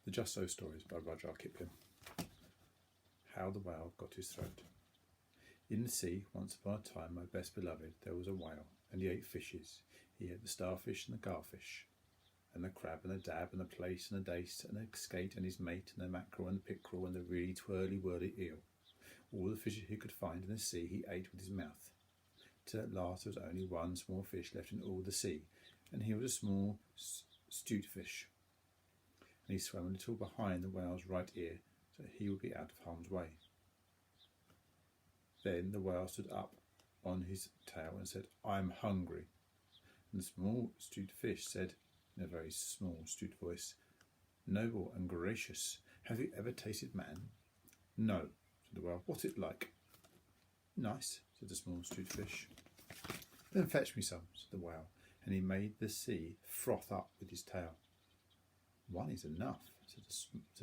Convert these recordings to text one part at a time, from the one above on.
The Just So Stories by Rudyard Kipling. How the Whale Got His Throat. In the sea, once upon a time, my best beloved, there was a whale, and he ate fishes. He ate the starfish and the garfish, and the crab and the dab and the plaice and the dace and the skate and his mate and the mackerel and the pickerel and the really twirly-whirly eel. All the fishes he could find in the sea he ate with his mouth, till at last there was only one small fish left in all the sea, and he was a small stute fish. And he swam a little behind the whale's right ear, so that he would be out of harm's way. Then the whale stood up on his tail and said, "I am hungry." And the small stute fish said, in a very small stute voice, "Noble and gracious, have you ever tasted man?" "No," said the whale. "What's it like?" "Nice," said the small stute fish. "Then fetch me some," said the whale, and he made the sea froth up with his tail. "One is enough," said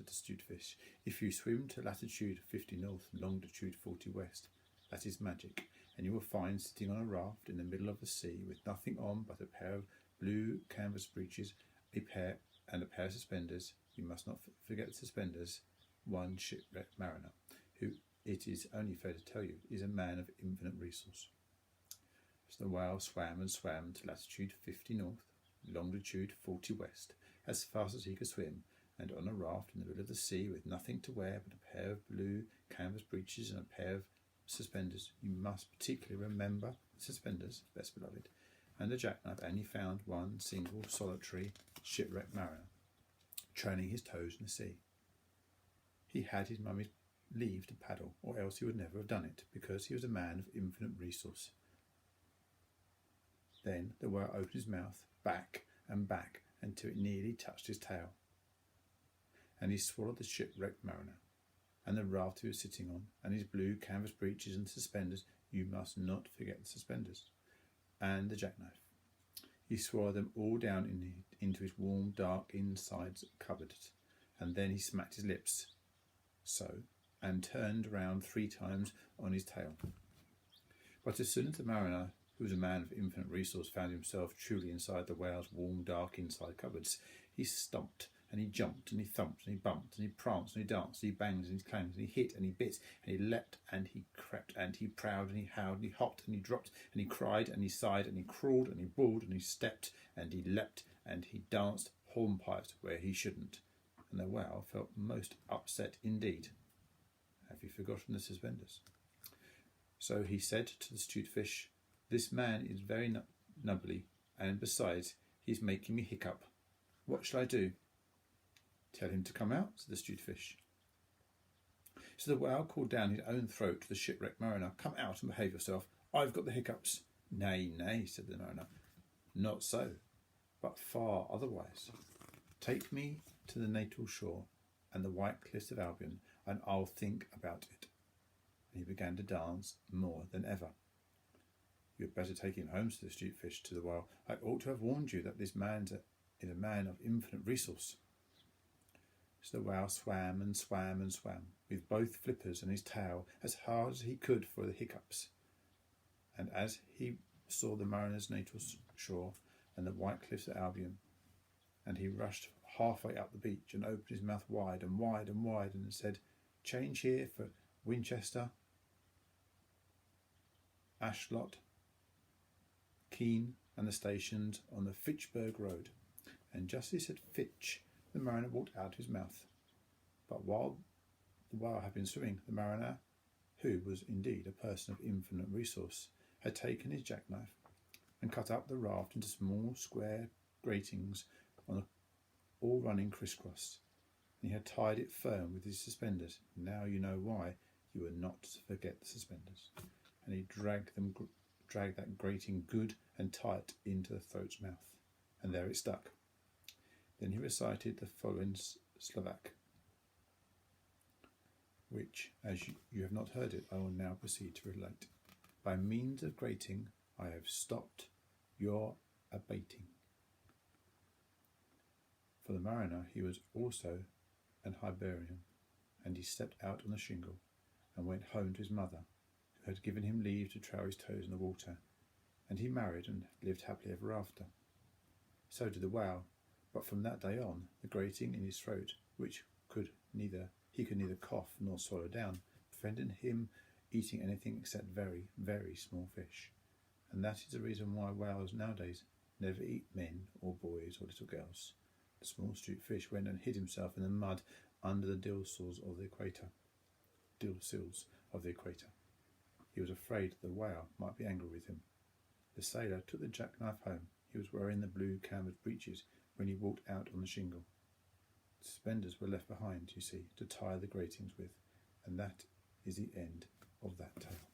the stute fish. "If you swim to latitude 50 north and longitude 40 west, that is magic, and you will find sitting on a raft in the middle of the sea with nothing on but a pair of blue canvas breeches, a pair of suspenders. You must not forget the suspenders. One shipwrecked mariner, who, it is only fair to tell you, is a man of infinite resource." So the whale swam and swam to latitude 50 north, longitude 40 west, as fast as he could swim, and on a raft in the middle of the sea with nothing to wear but a pair of blue canvas breeches and a pair of suspenders. You must particularly remember the suspenders, best beloved, and the jackknife, and he found one single solitary shipwrecked mariner, trailing his toes in the sea. He had his mummy's leave to paddle, or else he would never have done it, because he was a man of infinite resource. Then the whale opened his mouth back and back until it nearly touched his tail, and he swallowed the shipwrecked mariner, and the raft he was sitting on, and his blue canvas breeches and suspenders. You must not forget the suspenders, and the jackknife. He swallowed them all down into his warm, dark insides cupboard, and then he smacked his lips, so, and turned round 3 times on his tail. But as soon as the mariner, who was a man of infinite resource, found himself truly inside the whale's warm, dark inside cupboards, he stomped, and he jumped, and he thumped, and he bumped, and he pranced, and he danced, and he banged, and he clanged, and he hit, and he bit, and he leapt, and he crept, and he prowled, and he howled, and he hopped, and he dropped, and he cried, and he sighed, and he crawled, and he bawled, and he stepped, and he leapt, and he danced hornpipes where he shouldn't. And the whale felt most upset indeed. Have you forgotten the suspenders? So he said to the stute fish, "This man is very nubbly, and besides, he's making me hiccup. What shall I do?" "Tell him to come out," said the stute fish. So the whale called down his own throat to the shipwrecked mariner, "Come out and behave yourself. I've got the hiccups." "Nay, nay," said the mariner. "Not so, but far otherwise. Take me to the natal shore and the white cliffs of Albion, and I'll think about it." And he began to dance more than ever. "You had better take him home," said the stute fish to the whale. "I ought to have warned you that this man is a man of infinite resource." So the whale swam and swam and swam, with both flippers and his tail, as hard as he could for the hiccups. And as he saw the mariner's natal shore and the white cliffs of Albion, and he rushed halfway up the beach and opened his mouth wide and wide and wide and said, "Change here for Winchester, Ashlot, Keene, and the stations on the Fitchburg Road." And just as he said "Fitch," the mariner walked out of his mouth. But while the whale had been swimming, the mariner, who was indeed a person of infinite resource, had taken his jackknife and cut up the raft into small square gratings all running crisscross. And he had tied it firm with his suspenders. Now you know why you were not to forget the suspenders. And he dragged that grating good and tight into the throat's mouth, and there it stuck. Then he recited the following Slovak, which, as you have not heard it, I will now proceed to relate. "By means of grating, I have stopped your abating." For the mariner, he was also an Hibernian, and he stepped out on the shingle and went home to his mother, who had given him leave to trail his toes in the water, and he married and lived happily ever after. So did the whale, But from that day on, the grating in his throat, which he could neither cough nor swallow down, prevented him eating anything except very, very small fish. And that is the reason why whales nowadays never eat men or boys or little girls. The small stupid fish went and hid himself in the mud under the dill sills of the equator. He was afraid the whale might be angry with him. The sailor took the jackknife home. He was wearing the blue canvas breeches when he walked out on the shingle. The suspenders were left behind, you see, to tie the gratings with, and that is the end of that tale.